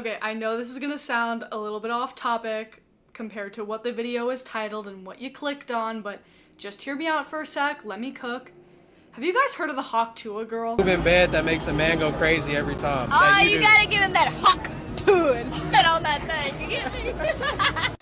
Okay, I know this is gonna sound a little bit off topic compared to what the video is titled and what you clicked on, but just hear me out for a sec, let me cook. Have you guys heard of the Hawk Tuah girl? Move in bed that makes a man go crazy every time. Oh, you gotta give him that Hawk Tuah and spit on that thing, you get me?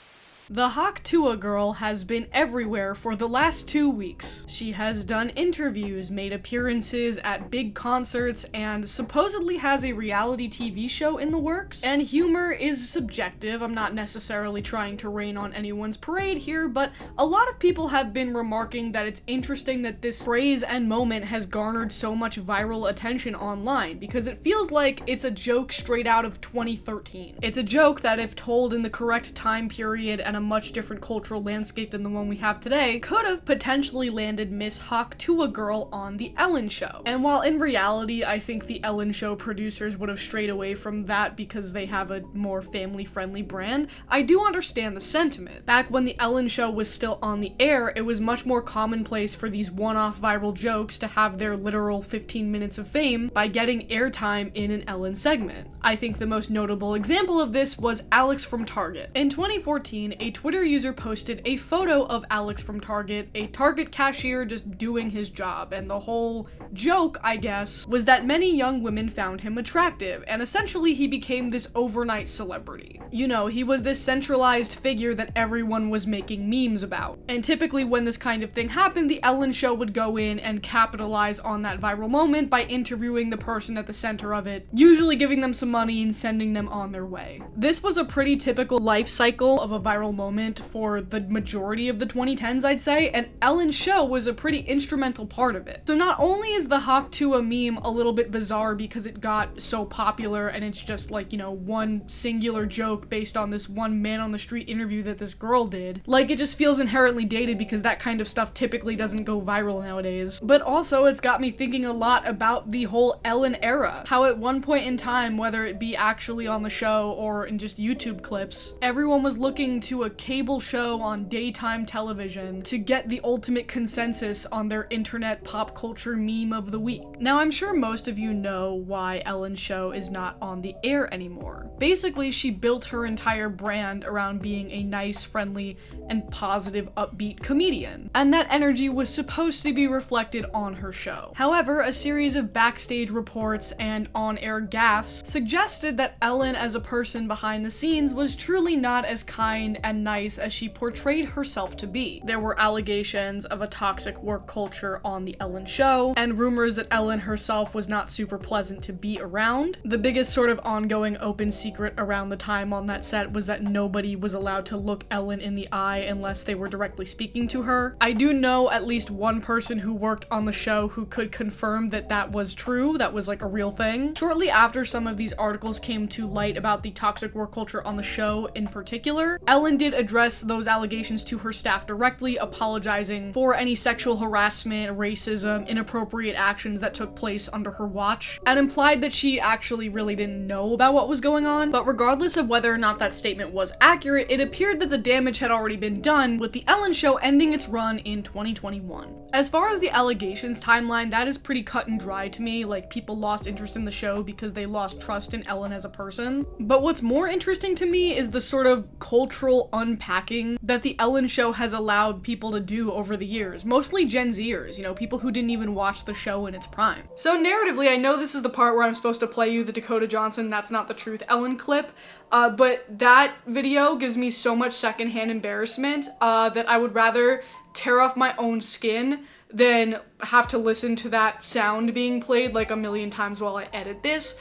The Hawk Tuah girl has been everywhere for the last 2 weeks. She has done interviews, made appearances at big concerts, and supposedly has a reality TV show in the works. And humor is subjective. I'm not necessarily trying to rain on anyone's parade here, but a lot of people have been remarking that it's interesting that this phrase and moment has garnered so much viral attention online, because it feels like it's a joke straight out of 2013. It's a joke that, if told in the correct time period and a much different cultural landscape than the one we have today, could have potentially landed Miss Hawk Tuah girl on The Ellen Show. And while in reality, I think The Ellen Show producers would have strayed away from that because they have a more family-friendly brand, I do understand the sentiment. Back when The Ellen Show was still on the air, it was much more commonplace for these one-off viral jokes to have their literal 15 minutes of fame by getting airtime in an Ellen segment. I think the most notable example of this was Alex from Target. In 2014, a Twitter user posted a photo of Alex from Target, a Target cashier just doing his job, and the whole joke, I guess, was that many young women found him attractive, and essentially he became this overnight celebrity. You know, he was this centralized figure that everyone was making memes about. And typically when this kind of thing happened, The Ellen Show would go in and capitalize on that viral moment by interviewing the person at the center of it, usually giving them some money and sending them on their way. This was a pretty typical life cycle of a viral moment for the majority of the 2010s, I'd say, and Ellen's show was a pretty instrumental part of it. So not only is the Hawk Tuah meme a little bit bizarre because it got so popular and it's just like, you know, one singular joke based on this one man on the street interview that this girl did, like it just feels inherently dated because that kind of stuff typically doesn't go viral nowadays. But also it's got me thinking a lot about the whole Ellen era. How at one point in time, whether it be actually on the show or in just YouTube clips, everyone was looking to a cable show on daytime television to get the ultimate consensus on their internet pop culture meme of the week. Now, I'm sure most of you know why Ellen's show is not on the air anymore. Basically, she built her entire brand around being a nice, friendly, and positive, upbeat comedian, and that energy was supposed to be reflected on her show. However, a series of backstage reports and on-air gaffes suggested that Ellen as a person behind the scenes was truly not as kind and nice as she portrayed herself to be. There were allegations of a toxic work culture on The Ellen Show, and rumors that Ellen herself was not super pleasant to be around. The biggest sort of ongoing open secret around the time on that set was that nobody was allowed to look Ellen in the eye unless they were directly speaking to her. I do know at least one person who worked on the show who could confirm that that was true, that was like a real thing. Shortly after some of these articles came to light about the toxic work culture on the show in particular, Ellen did address those allegations to her staff directly, apologizing for any sexual harassment, racism, inappropriate actions that took place under her watch, and implied that she actually really didn't know about what was going on. But regardless of whether or not that statement was accurate, it appeared that the damage had already been done, with The Ellen Show ending its run in 2021. As far as the allegations timeline, that is pretty cut and dry to me. Like, people lost interest in the show because they lost trust in Ellen as a person. But what's more interesting to me is the sort of cultural unpacking that The Ellen Show has allowed people to do over the years, mostly Gen Zers, you know, people who didn't even watch the show in its prime. So narratively, I know this is the part where I'm supposed to play you the Dakota Johnson "That's Not the Truth" Ellen clip, but that video gives me so much secondhand embarrassment that I would rather tear off my own skin than have to listen to that sound being played like a million times while I edit this.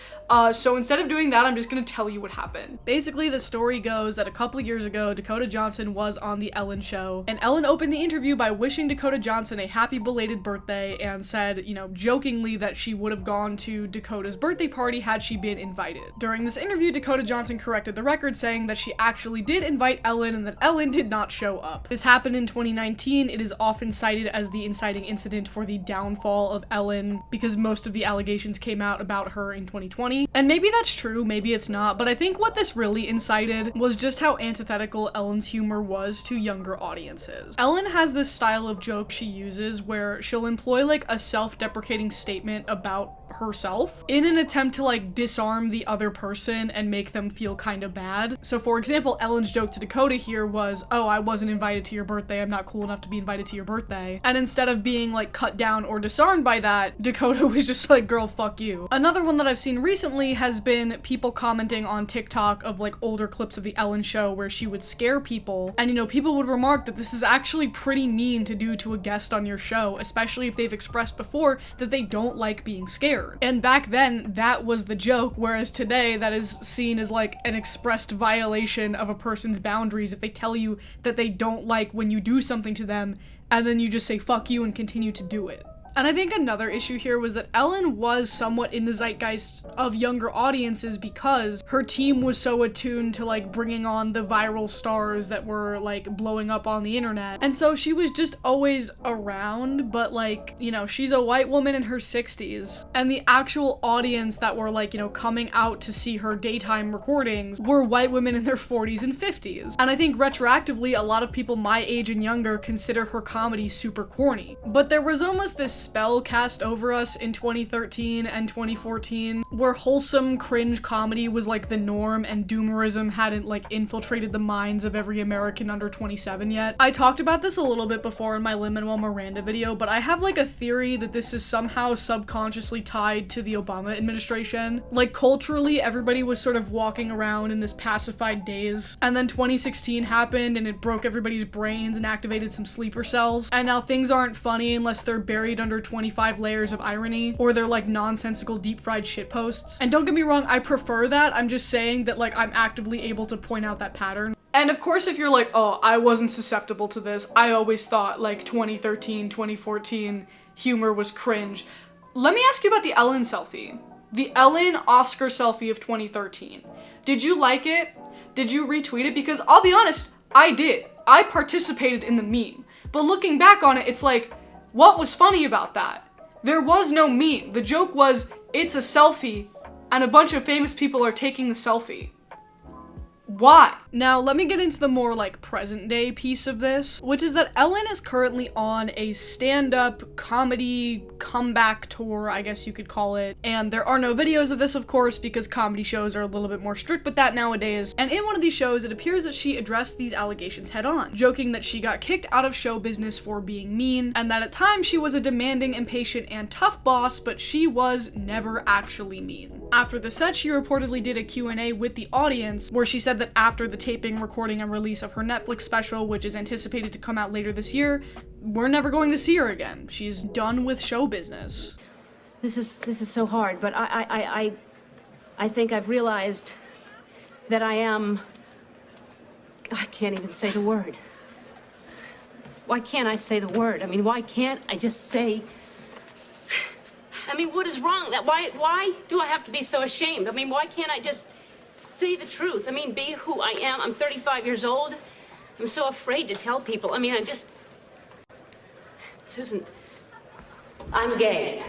So instead of doing that, I'm just gonna tell you what happened. Basically, the story goes that a couple of years ago, Dakota Johnson was on The Ellen Show, and Ellen opened the interview by wishing Dakota Johnson a happy belated birthday and said, you know, jokingly that she would have gone to Dakota's birthday party had she been invited. During this interview, Dakota Johnson corrected the record, saying that she actually did invite Ellen and that Ellen did not show up. This happened in 2019. It is often cited as the inciting incident for the downfall of Ellen because most of the allegations came out about her in 2020. And maybe that's true, maybe it's not, but I think what this really incited was just how antithetical Ellen's humor was to younger audiences. Ellen has this style of joke she uses where she'll employ like a self-deprecating statement about herself in an attempt to like disarm the other person and make them feel kind of bad. So for example, Ellen's joke to Dakota here was, oh, I wasn't invited to your birthday, I'm not cool enough to be invited to your birthday. And instead of being like cut down or disarmed by that, Dakota was just like, girl, fuck you. Another one that I've seen recently has been people commenting on TikTok of like older clips of the Ellen show where she would scare people. And you know, people would remark that this is actually pretty mean to do to a guest on your show, especially if they've expressed before that they don't like being scared. And back then, that was the joke, whereas today that is seen as like an expressed violation of a person's boundaries if they tell you that they don't like when you do something to them, and then you just say fuck you and continue to do it. And I think another issue here was that Ellen was somewhat in the zeitgeist of younger audiences because her team was so attuned to like bringing on the viral stars that were like blowing up on the internet. And so she was just always around, but like, you know, she's a white woman in her 60s. And the actual audience that were like, you know, coming out to see her daytime recordings were white women in their 40s and 50s. And I think retroactively, a lot of people my age and younger consider her comedy super corny. But there was almost this spell cast over us in 2013 and 2014 where wholesome cringe comedy was like the norm and doomerism hadn't like infiltrated the minds of every American under 27 yet. I talked about this a little bit before in my Lin-Manuel Miranda video, but I have like a theory that this is somehow subconsciously tied to the Obama administration. Like culturally, everybody was sort of walking around in this pacified daze, and then 2016 happened and it broke everybody's brains and activated some sleeper cells, and now things aren't funny unless they're buried under 25 layers of irony, or they're like nonsensical deep fried shitposts. And don't get me wrong, I prefer that. I'm just saying that like I'm actively able to point out that pattern. And of course, if you're like, oh, I wasn't susceptible to this, I always thought like 2013, 2014 humor was cringe. Let me ask you about the Ellen selfie. The Ellen Oscar selfie of 2013. Did you like it? Did you retweet it? Because I'll be honest, I did. I participated in the meme. But looking back on it, it's like, what was funny about that? There was no meme. The joke was, it's a selfie, and a bunch of famous people are taking the selfie. Why? Now, let me get into the more like present day piece of this, which is that Ellen is currently on a stand-up comedy comeback tour, I guess you could call it. And there are no videos of this, of course, because comedy shows are a little bit more strict with that nowadays. And in one of these shows, it appears that she addressed these allegations head on, joking that she got kicked out of show business for being mean, and that at times she was a demanding, impatient, and tough boss, but she was never actually mean. After the set, she reportedly did a Q&A with the audience, where she said that after the taping, recording, and release of her Netflix special, which is anticipated to come out later this year, we're never going to see her again. She's done with show business. This is so hard, but I think I've realized that I can't even say the word. Why can't I say the word? I mean, why can't I just say, I mean, what is wrong? Why do I have to be so ashamed? I mean, why can't I just say the truth? I mean, be who I am. I'm 35 years old. I'm so afraid to tell people. I mean, Susan, I'm gay.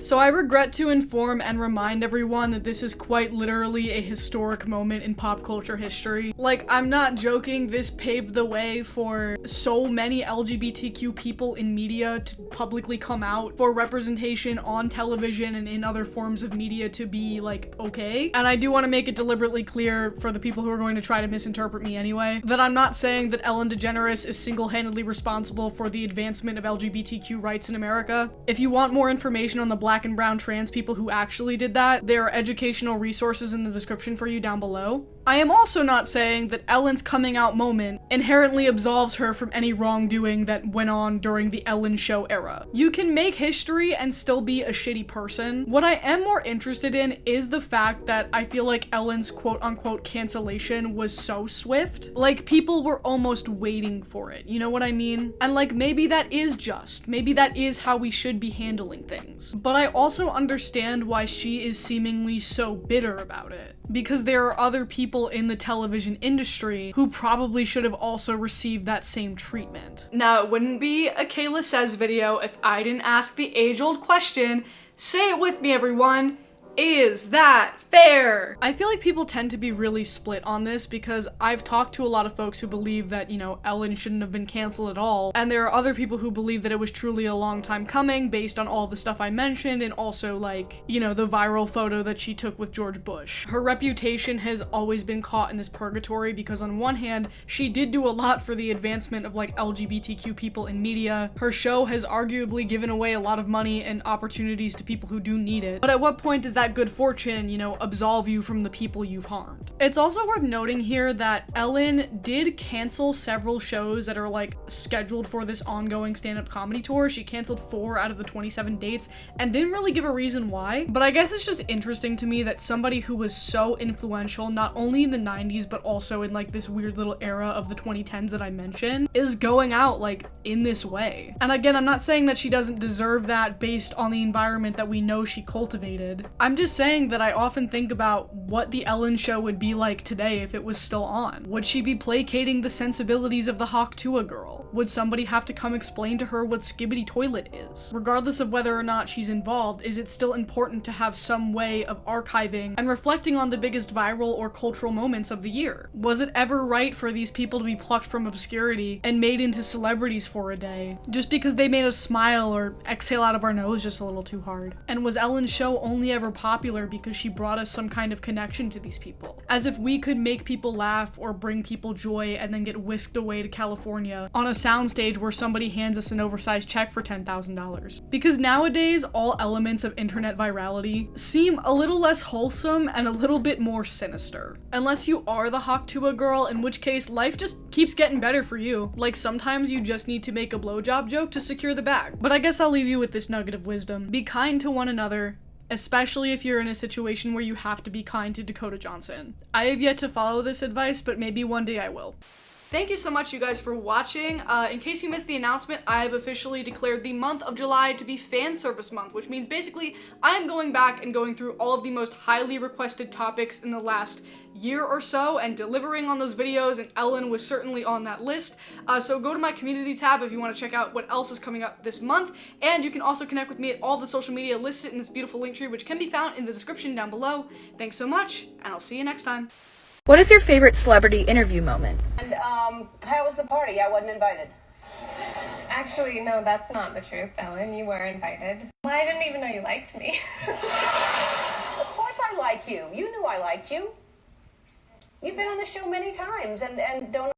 So I regret to inform and remind everyone that this is quite literally a historic moment in pop culture history. Like, I'm not joking, this paved the way for so many LGBTQ people in media to publicly come out, for representation on television and in other forms of media to be, like, okay. And I do want to make it deliberately clear for the people who are going to try to misinterpret me anyway, that I'm not saying that Ellen DeGeneres is single-handedly responsible for the advancement of LGBTQ rights in America. If you want more information on the Black and brown trans people who actually did that, there are educational resources in the description for you down below. I am also not saying that Ellen's coming out moment inherently absolves her from any wrongdoing that went on during the Ellen Show era. You can make history and still be a shitty person. What I am more interested in is the fact that I feel like Ellen's quote-unquote cancellation was so swift. Like, people were almost waiting for it, you know what I mean? And like, maybe that is just. Maybe that is how we should be handling things. But I also understand why she is seemingly so bitter about it. because there are other people in the television industry who probably should have also received that same treatment. Now, it wouldn't be a Kayla Says video if I didn't ask the age-old question. Say it with me, everyone. Is that fair? I feel like people tend to be really split on this because I've talked to a lot of folks who believe that, you know, Ellen shouldn't have been canceled at all, and there are other people who believe that it was truly a long time coming based on all the stuff I mentioned, and also, like, you know, the viral photo that she took with George Bush. Her reputation has always been caught in this purgatory because on one hand, she did do a lot for the advancement of, like, LGBTQ people in media. Her show has arguably given away a lot of money and opportunities to people who do need it, but at what point does that good fortune, you know, absolve you from the people you've harmed? It's also worth noting here that Ellen did cancel several shows that are like scheduled for this ongoing stand-up comedy tour. She canceled 4 out of the 27 dates and didn't really give a reason why, but I guess it's just interesting to me that somebody who was so influential not only in the 90s but also in like this weird little era of the 2010s that I mentioned is going out like in this way. And again, I'm not saying that she doesn't deserve that based on the environment that we know she cultivated. I'm just saying that I often think about what the Ellen show would be like today if it was still on. Would she be placating the sensibilities of the Hawk Tuah girl? Would somebody have to come explain to her what Skibbity Toilet is? Regardless of whether or not she's involved, is it still important to have some way of archiving and reflecting on the biggest viral or cultural moments of the year? Was it ever right for these people to be plucked from obscurity and made into celebrities for a day, just because they made us smile or exhale out of our nose just a little too hard? And was Ellen's show only ever popular because she brought us some kind of connection to these people? As if we could make people laugh or bring people joy and then get whisked away to California on a soundstage where somebody hands us an oversized check for $10,000. Because nowadays, all elements of internet virality seem a little less wholesome and a little bit more sinister. Unless you are the Hawk Tuah girl, in which case life just keeps getting better for you. Like sometimes you just need to make a blowjob joke to secure the bag. But I guess I'll leave you with this nugget of wisdom. Be kind to one another, especially if you're in a situation where you have to be kind to Dakota Johnson. I have yet to follow this advice, but maybe one day I will. Thank you so much, you guys, for watching. In case you missed the announcement, I have officially declared the month of July to be fan service month, which means basically I am going back and going through all of the most highly requested topics in the last year or so and delivering on those videos, and Ellen was certainly on that list. So go to my community tab if you want to check out what else is coming up this month, and you can also connect with me at all the social media listed in this beautiful link tree, which can be found in the description down below. Thanks so much, and I'll see you next time. What is your favorite celebrity interview moment? And, how was the party? I wasn't invited. Actually, no, that's not the truth, Ellen. You were invited. Well, I didn't even know you liked me. Of course I like you. You knew I liked you. You've been on the show many times, and don't